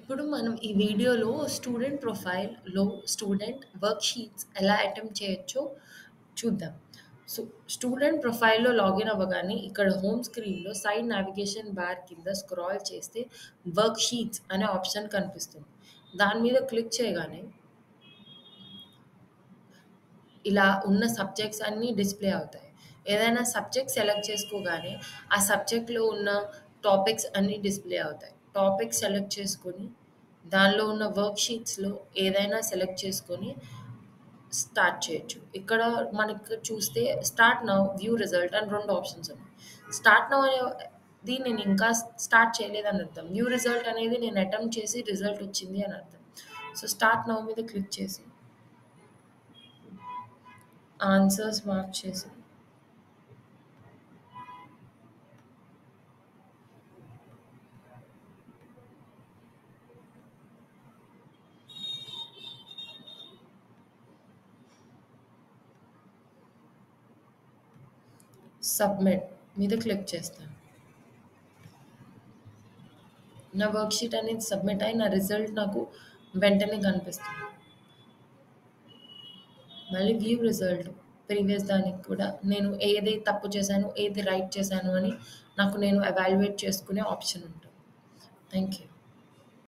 ఇప్పుడు మనం ఈ వీడియోలో స్టూడెంట్ ప్రొఫైల్‌లో స్టూడెంట్ వర్క్‌షీట్స్ ఎలా అటెంప్ట్ చేయొచ్చో చూద్దాం. సో, స్టూడెంట్ ప్రొఫైల్‌లో లాగిన్ అవ్వగానే ఇక్కడ హోమ్ స్క్రీన్‌లో సైడ్ నావిగేషన్ బార్ కింద స్క్రాల్ చేస్తే వర్క్‌షీట్స్ అనే ఆప్షన్ కనిపిస్తుంది. దాని మీద క్లిక్ చేయగానే ఇలా ఉన్న సబ్జెక్ట్స్ అన్నీ డిస్‌ప్లే అవుతాయి. ఏదైనా సబ్జెక్ట్ సెలెక్ట్ చేసుకోగానే, ఆ సబ్జెక్ట్‌లో ఉన్న టాపిక్స్ అన్నీ డిస్‌ప్లే అవుతాయి. టాపిక్ సెలెక్ట్ చేసుకొని, దానిలో ఉన్న వర్క్‌షీట్స్‌లో ఏదైనా సెలెక్ట్ చేసుకొని స్టార్ట్ చేయొచ్చు. ఇక్కడ మనకి చూస్తే స్టార్ట్ నౌ, వ్యూ రిజల్ట్ అని 2 ఆప్షన్స్ ఉన్నాయి. స్టార్ట్ నౌ అనేది నేను ఇంకా స్టార్ట్ చేయలేదని అర్థం. వ్యూ రిజల్ట్ అనేది నేను అటెంప్ట్ చేసి రిజల్ట్ వచ్చింది అని అర్థం. సో, స్టార్ట్ నౌ మీద క్లిక్ చేసి ఆన్సర్స్ మార్క్ చేసి సబ్మిట్ మీద క్లిక్ చేస్తాను. నా వర్క్‌షీట్ అనేది సబ్మిట్ అయ్యి నా రిజల్ట్ నాకు వెంటనే కనిపిస్తుంది. మళ్ళీ వ్యూ రిజల్ట్ ప్రీవియస్ దానికి కూడా నేను ఏది తప్పు చేశాను, ఏది రైట్ చేశాను అని నాకు నేను ఎవాల్యుయేట్ చేసుకునే ఆప్షన్ ఉంటుంది. Thank you.